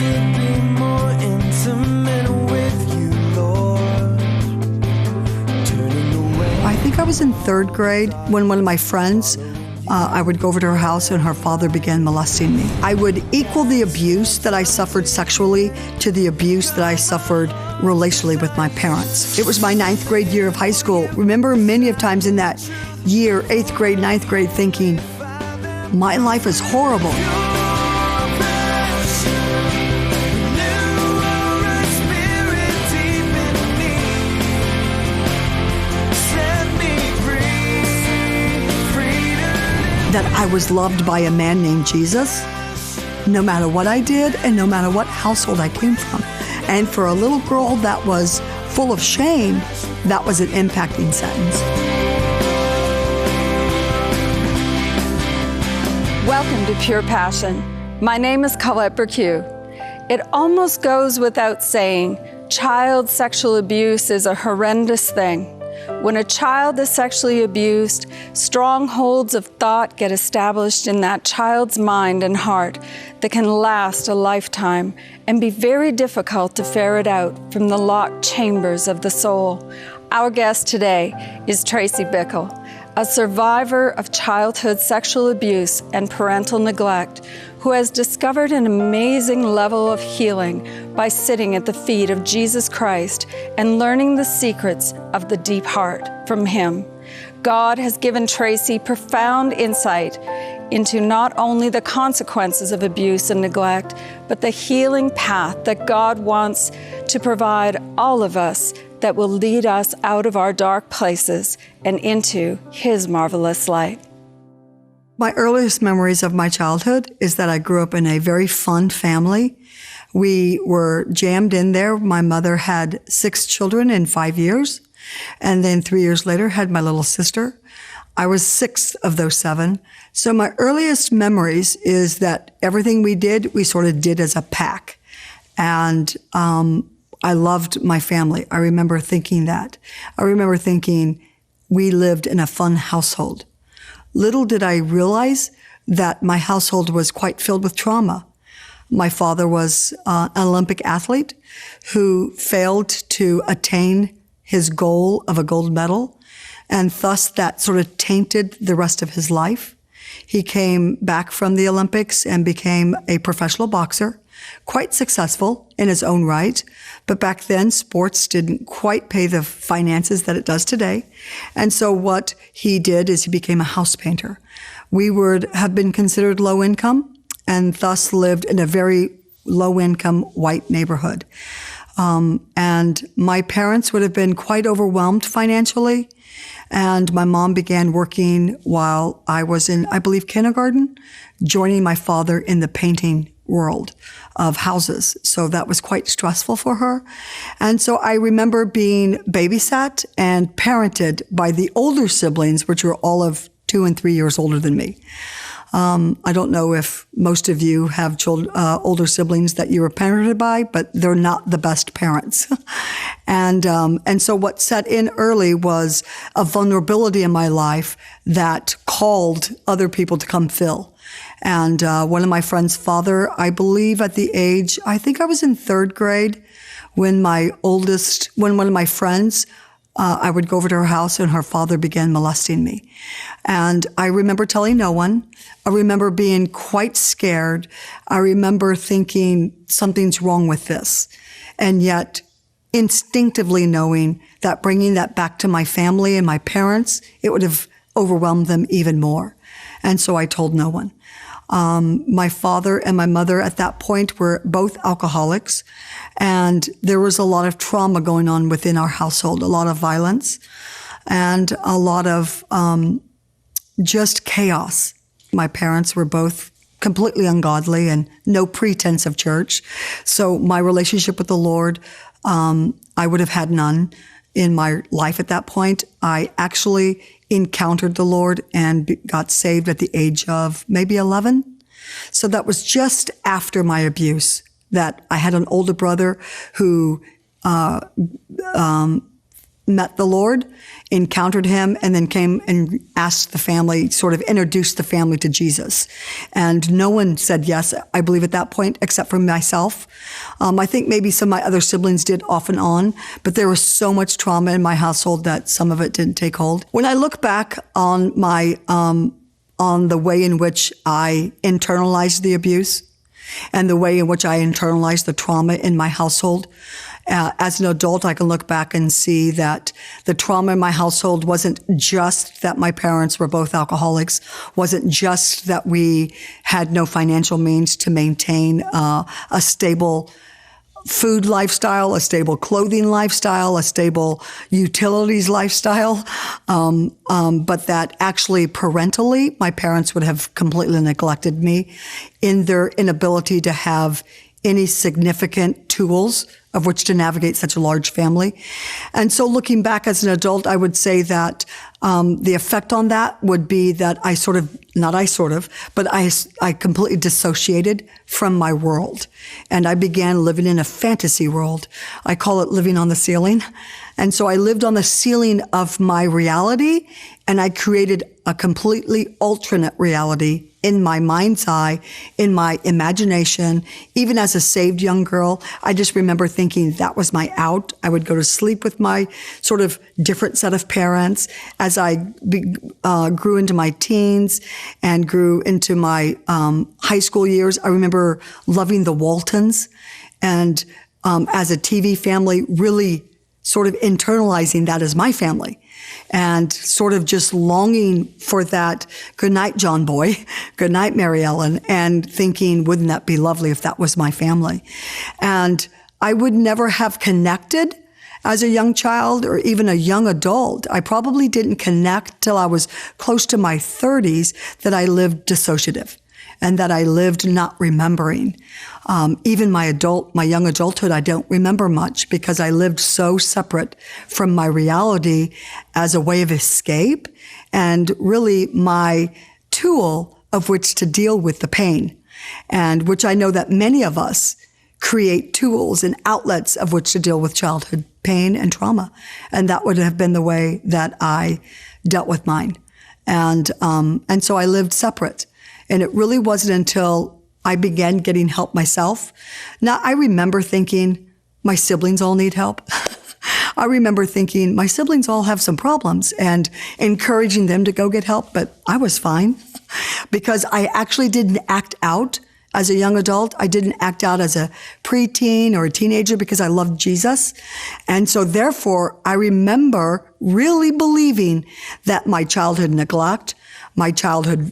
to be more intimate with you, Lord. Turning away. I think I was in third grade when one of my friends, I would go over to her house and her father began molesting me. I would equal the abuse that I suffered sexually to the abuse that I suffered relationally with my parents. It was my 9th grade year of high school. Remember many of times in that year, 8th grade, 9th grade, thinking, my life is horrible. That I was loved by a man named Jesus, no matter what I did and no matter what household I came from. And for a little girl that was full of shame, that was an impacting sentence. Welcome to Pure Passion. My name is Colette Burque. It almost goes without saying, child sexual abuse is a horrendous thing. When a child is sexually abused, strongholds of thought get established in that child's mind and heart that can last a lifetime and be very difficult to ferret out from the locked chambers of the soul. Our guest today is Tracey Bickle, a survivor of childhood sexual abuse and parental neglect, who has discovered an amazing level of healing by sitting at the feet of Jesus Christ and learning the secrets of the deep heart from Him. God has given Tracey profound insight into not only the consequences of abuse and neglect, but the healing path that God wants to provide all of us that will lead us out of our dark places and into His marvelous light. My earliest memories of my childhood is that I grew up in a very fun family. We were jammed in there. My mother had 6 children in 5 years, and then 3 years later had my little sister. I was 6th of those 7. So my earliest memories is that everything we did, we sort of did as a pack. And I loved my family. I remember thinking that. I remember thinking we lived in a fun household. Little did I realize that my household was quite filled with trauma. My father was an Olympic athlete who failed to attain his goal of a gold medal, and thus that sort of tainted the rest of his life. He came back from the Olympics and became a professional boxer, quite successful in his own right, but back then sports didn't quite pay the finances that it does today. And so what he did is he became a house painter. We would have been considered low income and thus lived in a very low income white neighborhood. And my parents would have been quite overwhelmed financially. And my mom began working while I was in, I believe, kindergarten, joining my father in the painting world of houses. So that was quite stressful for her. And so I remember being babysat and parented by the older siblings, which were all of 2 and 3 years older than me. I don't know if most of you have children, older siblings that you were parented by, but they're not the best parents. And so what set in early was a vulnerability in my life that called other people to come fill. And one of my friend's father, I believe at the age, I think I was in 3rd grade, when one of my friends, I would go over to her house and her father began molesting me. And I remember telling no one. I remember being quite scared. I remember thinking something's wrong with this. And yet instinctively knowing that bringing that back to my family and my parents, it would have overwhelmed them even more. And so I told no one. My father and my mother at that point were both alcoholics, and there was a lot of trauma going on within our household, a lot of violence and a lot of just chaos. My parents were both completely ungodly and no pretense of church. So my relationship with the Lord, I would have had none in my life at that point. I actually encountered the Lord and got saved at the age of maybe 11. So that was just after my abuse, that I had an older brother who met the Lord, encountered him, and then came and asked the family, sort of introduced the family to Jesus. And no one said yes, I believe, at that point, except for myself. I think maybe some of my other siblings did off and on, but there was so much trauma in my household that some of it didn't take hold. When I look back on on the way in which I internalized the abuse and the way in which I internalized the trauma in my household, as an adult, I can look back and see that the trauma in my household wasn't just that my parents were both alcoholics, wasn't just that we had no financial means to maintain a stable food lifestyle, a stable clothing lifestyle, a stable utilities lifestyle, but that actually parentally, my parents would have completely neglected me in their inability to have any significant tools of which to navigate such a large family. And so looking back as an adult, I would say that the effect on that would be that I completely dissociated from my world. And I began living in a fantasy world. I call it living on the ceiling. And so I lived on the ceiling of my reality, and I created a completely alternate reality in my mind's eye, in my imagination. Even as a saved young girl, I just remember thinking that was my out. I would go to sleep with my sort of different set of parents. As I grew into my teens and grew into my high school years, I remember loving the Waltons, and as a TV family, really sort of internalizing that as my family, and sort of just longing for that good night, John Boy, good night, Mary Ellen, and thinking, wouldn't that be lovely if that was my family? And I would never have connected as a young child or even a young adult. I probably didn't connect till I was close to my 30s that I lived dissociative and that I lived not remembering. Even my young adulthood, I don't remember much because I lived so separate from my reality as a way of escape and really my tool of which to deal with the pain, and which I know that many of us create tools and outlets of which to deal with childhood pain and trauma. And that would have been the way that I dealt with mine. And so I lived separate. And it really wasn't until I began getting help myself. Now, I remember thinking, my siblings all need help. I remember thinking, my siblings all have some problems, and encouraging them to go get help, but I was fine because I actually didn't act out as a young adult. I didn't act out as a preteen or a teenager because I loved Jesus. And so therefore, I remember really believing that my childhood neglect, my childhood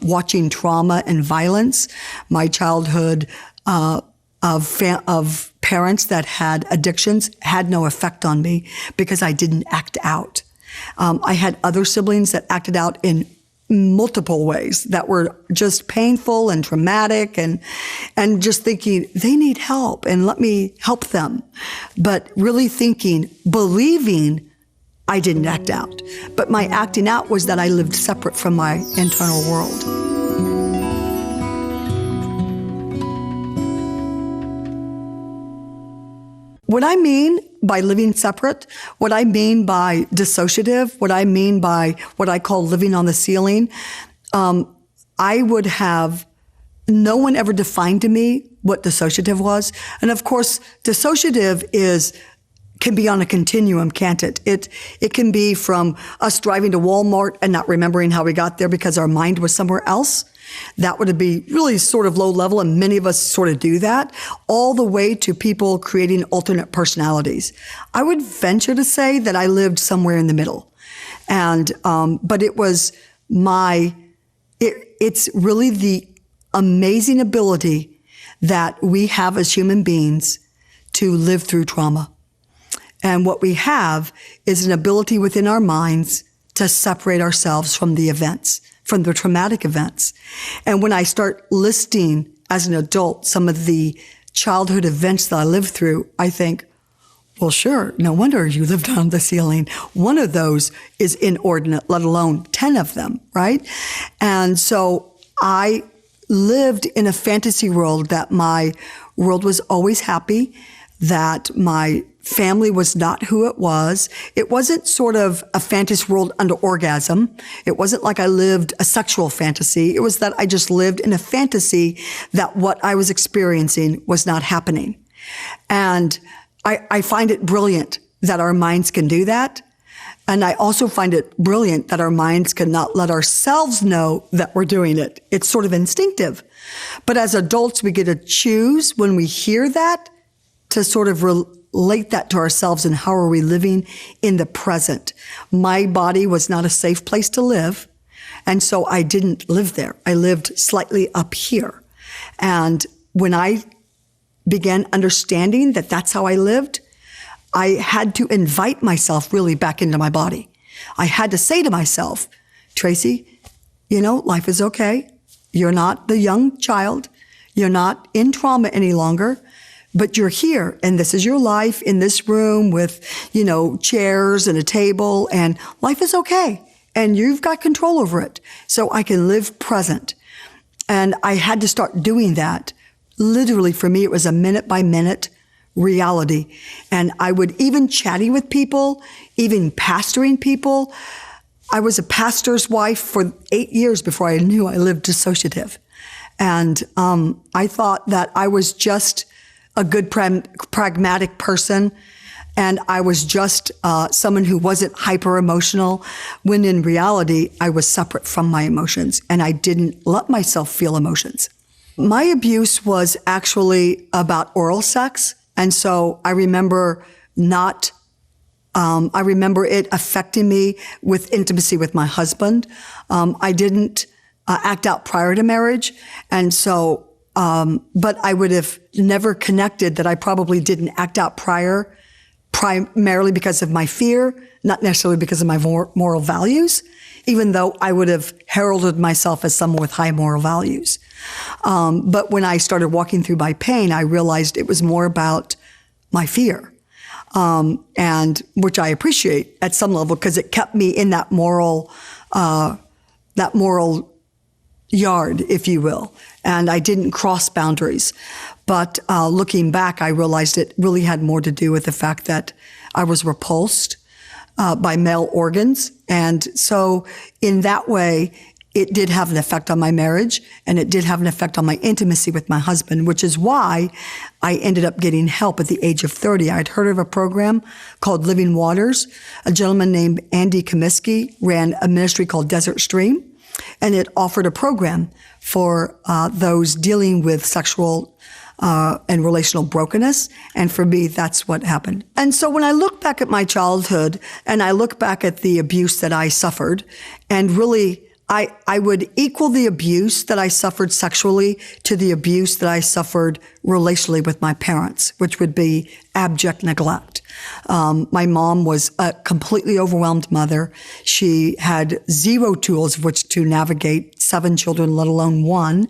watching trauma and violence, my childhood of parents that had addictions had no effect on me because I didn't act out. I had other siblings that acted out in multiple ways that were just painful and traumatic, and just thinking they need help and let me help them. But really believing I didn't act out. But my acting out was that I lived separate from my internal world. What I mean by living separate, what I mean by dissociative, what I mean by what I call living on the ceiling, I would have, no one ever defined to me what dissociative was. And of course, dissociative can be on a continuum, can't it? It can be from us driving to Walmart and not remembering how we got there because our mind was somewhere else. That would be really sort of low level, and many of us sort of do that, all the way to people creating alternate personalities. I would venture to say that I lived somewhere in the middle. And, but it was it's really the amazing ability that we have as human beings to live through trauma. And what we have is an ability within our minds to separate ourselves from the events, from the traumatic events. And when I start listing as an adult some of the childhood events that I lived through, I think, well, sure, no wonder you lived on the ceiling. One of those is inordinate, let alone 10 of them, right? And so I lived in a fantasy world that my world was always happy. that my family was not who it was. It wasn't sort of a fantasy world under orgasm. It wasn't like I lived a sexual fantasy. It was that I just lived in a fantasy that what I was experiencing was not happening. And I find it brilliant that our minds can do that. And I also find it brilliant that our minds cannot let ourselves know that we're doing it. It's sort of instinctive. But as adults, we get to choose when we hear that to sort of relate that to ourselves and how are we living in the present. My body was not a safe place to live. And so I didn't live there. I lived slightly up here. And when I began understanding that that's how I lived, I had to invite myself really back into my body. I had to say to myself, Tracey, life is okay. You're not the young child. You're not in trauma any longer, but you're here and this is your life in this room with, chairs and a table, and life is okay. And you've got control over it. So I can live present. And I had to start doing that. Literally, for me, it was a minute by minute reality. And I would even chatting with people, even pastoring people. I was a pastor's wife for 8 years before I knew I lived dissociative. And I thought that I was just a good pragmatic person. And I was just someone who wasn't hyper emotional, when in reality, I was separate from my emotions and I didn't let myself feel emotions. My abuse was actually about oral sex. And so I remember I remember it affecting me with intimacy with my husband. I didn't act out prior to marriage. And so, but I would have never connected that I probably didn't act out primarily because of my fear, not necessarily because of my moral values, even though I would have heralded myself as someone with high moral values. But when I started walking through my pain, I realized it was more about my fear, and which I appreciate at some level because it kept me in that moral yard, if you will, and I didn't cross boundaries. But looking back, I realized it really had more to do with the fact that I was repulsed by male organs. And so in that way, it did have an effect on my marriage, and it did have an effect on my intimacy with my husband, which is why I ended up getting help at the age of 30. I'd heard of a program called Living Waters. A gentleman named Andy Comiskey ran a ministry called Desert Stream, and it offered a program for those dealing with sexual and relational brokenness. And for me, that's what happened. And so when I look back at my childhood and I look back at the abuse that I suffered, and really I would equal the abuse that I suffered sexually to the abuse that I suffered relationally with my parents, which would be abject neglect. My mom was a completely overwhelmed mother. She had zero tools of which to navigate 7 children, let alone one,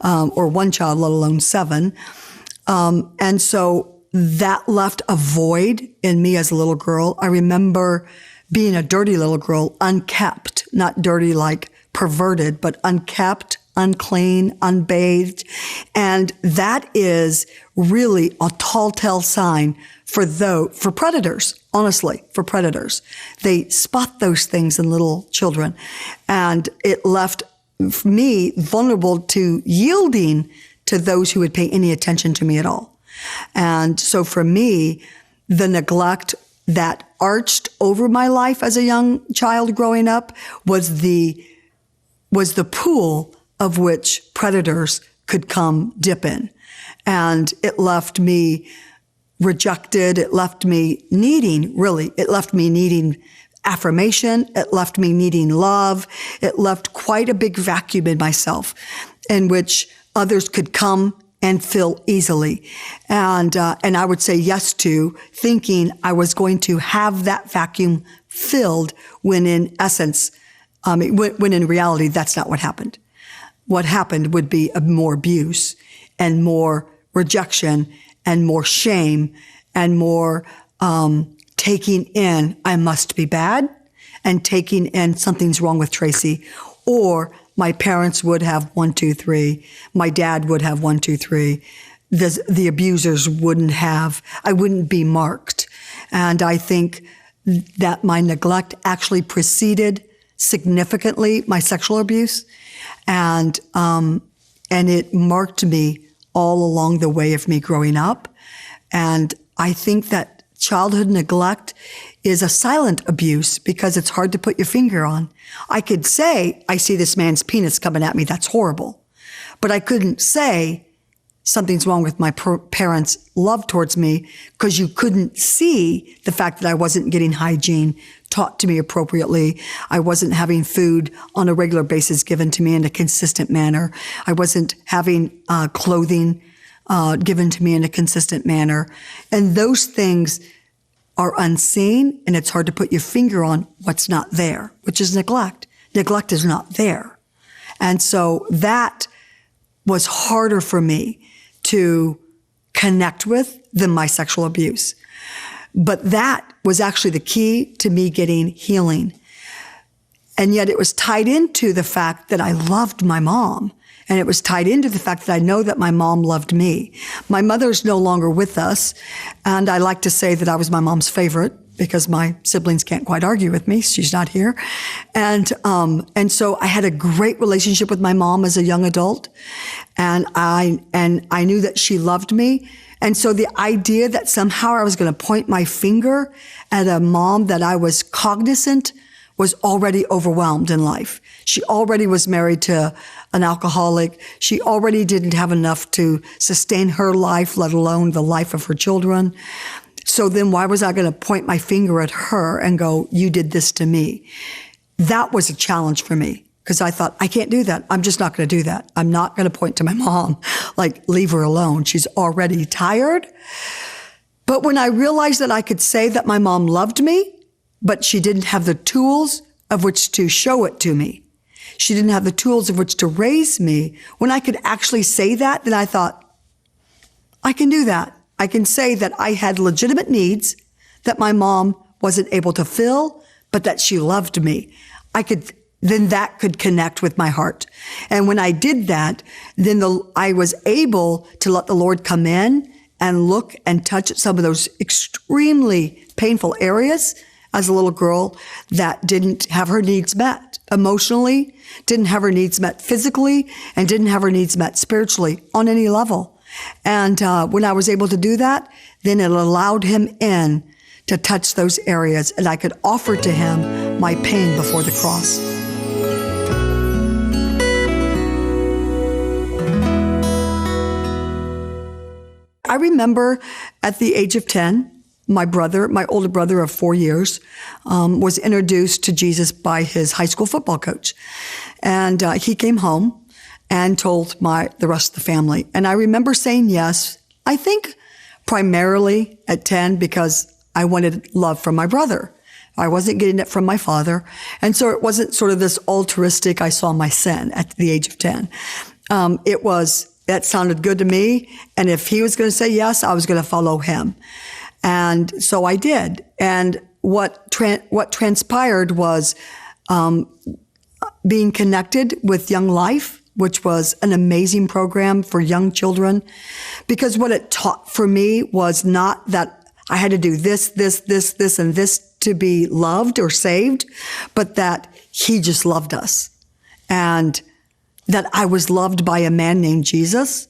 or one child, let alone 7. And so that left a void in me as a little girl. I remember being a dirty little girl, unkept, not dirty like perverted, but unkept, unclean, unbathed. And that is really a telltale sign for predators, honestly, for predators. They spot those things in little children. And it left me vulnerable to yielding to those who would pay any attention to me at all. And so for me, the neglect that arched over my life as a young child growing up was the pool of which predators could come dip in. And it left me rejected. It left me needing affirmation. It left me needing love. It left quite a big vacuum in myself in which others could come and fill easily. And I would say yes to, thinking I was going to have that vacuum filled when in essence, when in reality, that's not what happened. What happened would be more abuse and more rejection and more shame and more taking in, I must be bad, and taking in something's wrong with Tracey, or my parents would have 1, 2, 3. My dad would have 1, 2, 3. the abusers I wouldn't be marked. And I think that my neglect actually preceded significantly my sexual abuse. And it marked me all along the way of me growing up. And I think that childhood neglect is a silent abuse because it's hard to put your finger on. I could say, I see this man's penis coming at me, that's horrible. But I couldn't say something's wrong with my parents' love towards me because you couldn't see the fact that I wasn't getting hygiene taught to me appropriately. I wasn't having food on a regular basis given to me in a consistent manner. I wasn't having clothing given to me in a consistent manner. And those things are unseen, and it's hard to put your finger on what's not there, which is neglect. Neglect is not there. And so that was harder for me to connect with than my sexual abuse. But that was actually the key to me getting healing. And yet it was tied into the fact that I loved my mom. And it was tied into the fact that I know that my mom loved me. My mother's no longer with us. And I like to say that I was my mom's favorite because my siblings can't quite argue with me. She's not here. And so I had a great relationship with my mom as a young adult. And I knew that she loved me. And so the idea that somehow I was going to point my finger at a mom that I was cognizant was already overwhelmed in life. She already was married to an alcoholic. She already didn't have enough to sustain her life, let alone the life of her children. So then why was I going to point my finger at her and go, you did this to me? That was a challenge for me because I thought, I can't do that. I'm just not going to do that. I'm not going to point to my mom, like, leave her alone. She's already tired. But when I realized that I could say that my mom loved me, but she didn't have the tools of which to show it to me. She didn't have the tools of which to raise me. When I could actually say that, then I thought, I can do that. I can say that I had legitimate needs that my mom wasn't able to fill, but that she loved me. Then that could connect with my heart. And when I did that, then I was able to let the Lord come in and look and touch some of those extremely painful areas as a little girl that didn't have her needs met emotionally, didn't have her needs met physically, and didn't have her needs met spiritually on any level. And when I was able to do that, then it allowed him in to touch those areas, and I could offer to him my pain before the cross. I remember at the age of 10, my older brother of 4 years, was introduced to Jesus by his high school football coach. And he came home and told the rest of the family. And I remember saying yes, I think primarily at 10 because I wanted love from my brother. I wasn't getting it from my father. And so it wasn't sort of this altruistic, I saw my sin at the age of 10. That sounded good to me. And if he was going to say yes, I was going to follow him. And so I did. And what transpired was being connected with Young Life, which was an amazing program for young children. Because what it taught for me was not that I had to do this, and this to be loved or saved, but that he just loved us. And that I was loved by a man named Jesus,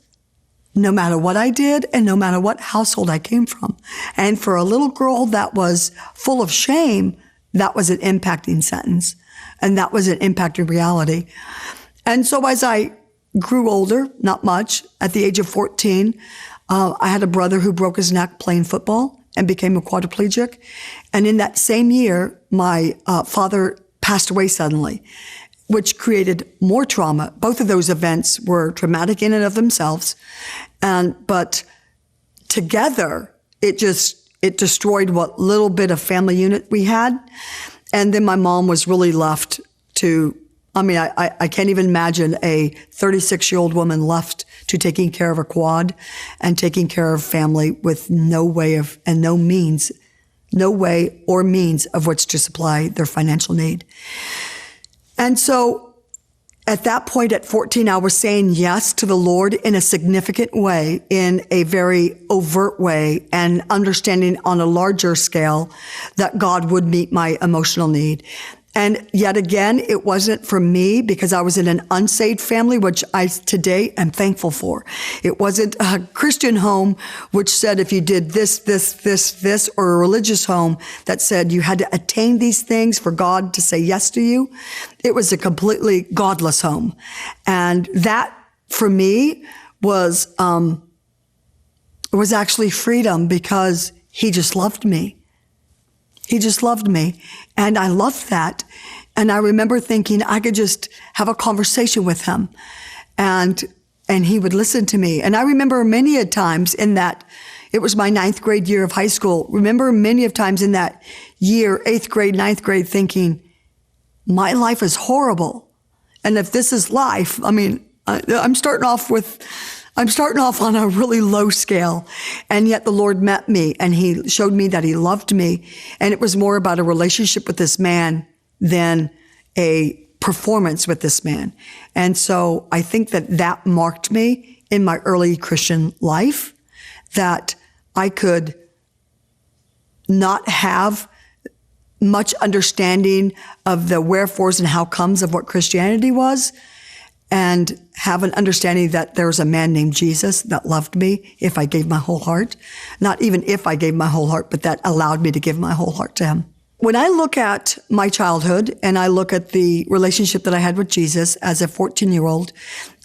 no matter what I did and no matter what household I came from. And for a little girl that was full of shame, that was an impacting sentence. And that was an impacting reality. And so as I grew older, not much, at the age of 14, I had a brother who broke his neck playing football and became a quadriplegic. And in that same year, my father passed away suddenly, which created more trauma. Both of those events were traumatic in and of themselves. But together, it destroyed what little bit of family unit we had. And then my mom was really left to, I can't even imagine a 36-year-old woman left to taking care of a quad and taking care of family with no way or means of which to supply their financial need. And so at that point at 14, I was saying yes to the Lord in a significant way, in a very overt way, and understanding on a larger scale that God would meet my emotional need. And yet again, it wasn't for me because I was in an unsaved family, which I today am thankful for. It wasn't a Christian home, which said if you did this, or a religious home that said you had to attain these things for God to say yes to you. It was a completely godless home. And that for me was actually freedom because he just loved me. He just loved me. And I loved that. And I remember thinking I could just have a conversation with him and he would listen to me. And I remember many a times in that, it was my 9th grade year of high school. Remember many of times in that year, 8th grade, 9th grade, thinking, my life is horrible. And if this is life, I mean, I'm starting off on a really low scale. And yet the Lord met me and he showed me that he loved me. And it was more about a relationship with this man than a performance with this man. And so I think that marked me in my early Christian life, that I could not have much understanding of the wherefores and how comes of what Christianity was, and have an understanding that there's a man named Jesus that loved me if I gave my whole heart. Not even if I gave my whole heart, but that allowed me to give my whole heart to him. When I look at my childhood and I look at the relationship that I had with Jesus as a 14-year-old,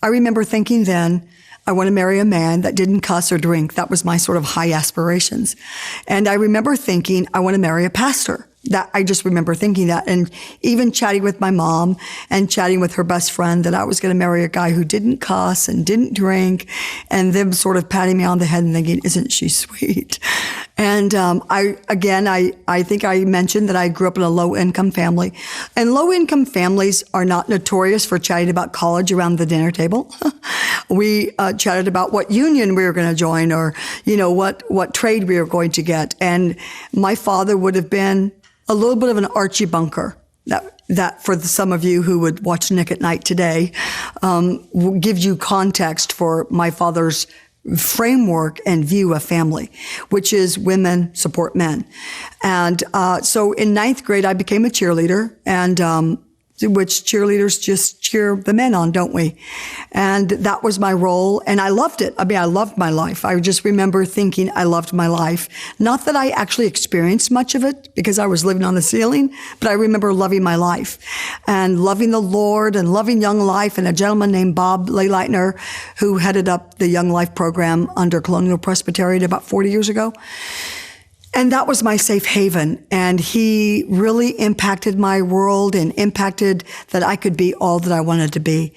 I remember thinking then, I want to marry a man that didn't cuss or drink. That was my sort of high aspirations. And I remember thinking, I want to marry a pastor. That I just remember thinking that, and even chatting with my mom and chatting with her best friend that I was going to marry a guy who didn't cuss and didn't drink, and them sort of patting me on the head and thinking, isn't she sweet? And I think I mentioned that I grew up in a low-income family, and low-income families are not notorious for chatting about college around the dinner table. We chatted about what union we were going to join, or what trade we were going to get. And my father would have been a little bit of an Archie Bunker. That for some of you who would watch Nick at Night today, gives you context for my father's framework and view of family, which is women support men. And so in 9th grade, I became a cheerleader, and which cheerleaders just cheer the men on, don't we? And that was my role, and I loved it. I mean, I loved my life. I just remember thinking I loved my life. Not that I actually experienced much of it, because I was living on the ceiling, but I remember loving my life and loving the Lord and loving Young Life, and a gentleman named Bob Leyleitner, who headed up the Young Life program under Colonial Presbyterian about 40 years ago. And that was my safe haven. And he really impacted my world and impacted that I could be all that I wanted to be.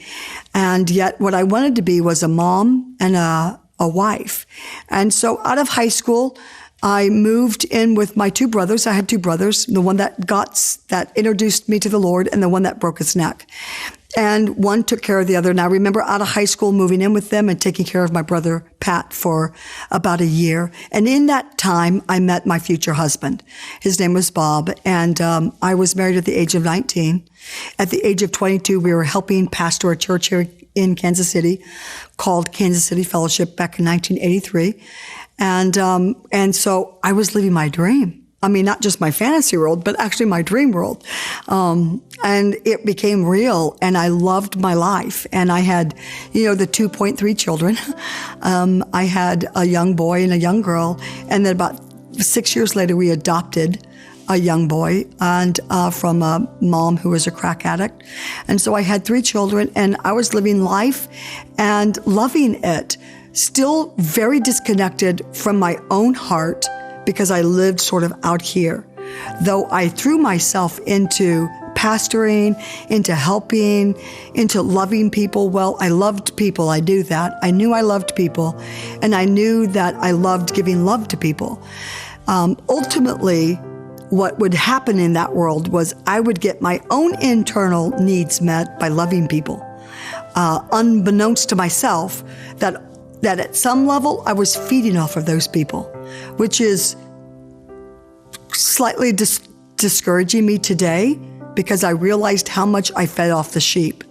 And yet what I wanted to be was a mom and a wife. And so out of high school, I moved in with my 2 brothers. I had 2 brothers, the one that introduced me to the Lord and the one that broke his neck. And one took care of the other. And I remember out of high school moving in with them and taking care of my brother, Pat, for about a year. And in that time, I met my future husband. His name was Bob. And I was married at the age of 19. At the age of 22, we were helping pastor a church here in Kansas City called Kansas City Fellowship back in 1983. And so I was living my dream. I mean, not just my fantasy world, but actually my dream world. And it became real, and I loved my life. And I had, the 2.3 children. I had a young boy and a young girl. And then about 6 years later, we adopted a young boy and from a mom who was a crack addict. And so I had 3 children, and I was living life and loving it, still very disconnected from my own heart, because I lived sort of out here. Though I threw myself into pastoring, into helping, into loving people. Well, I loved people. I knew that. I knew I loved people. And I knew that I loved giving love to people. Ultimately, what would happen in that world was I would get my own internal needs met by loving people. Unbeknownst to myself, that at some level I was feeding off of those people, which is slightly discouraging me today, because I realized how much I fed off the sheep.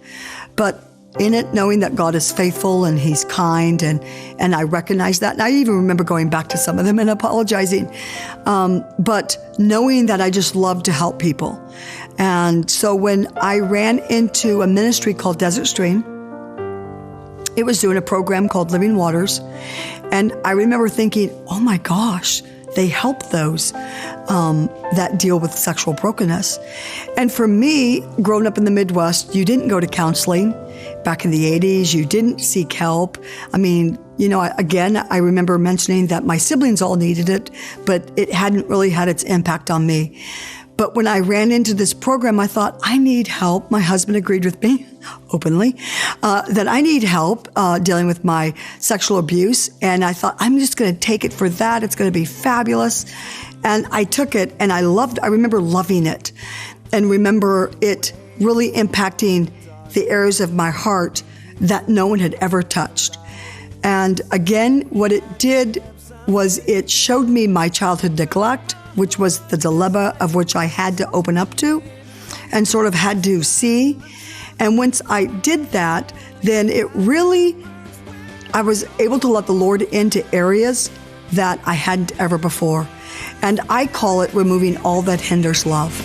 but in it, knowing that God is faithful and He's kind, and I recognize that. And I even remember going back to some of them and apologizing. But knowing that I just love to help people. And so when I ran into a ministry called Desert Stream, it was doing a program called Living Waters. And I remember thinking, oh my gosh, they help those that deal with sexual brokenness. And for me, growing up in the Midwest, you didn't go to counseling. Back in the 80s, you didn't seek help. I mean, I remember mentioning that my siblings all needed it, but it hadn't really had its impact on me. But when I ran into this program, I thought, I need help. My husband agreed with me openly that I need help dealing with my sexual abuse. And I thought, I'm just going to take it for that. It's going to be fabulous. And I took it, and I remember loving it, and remember it really impacting the areas of my heart that no one had ever touched. And again, what it did was it showed me my childhood neglect, which was the dilemma of which I had to open up to and sort of had to see. And once I did that, then I was able to let the Lord into areas that I hadn't ever before. And I call it removing all that hinders love.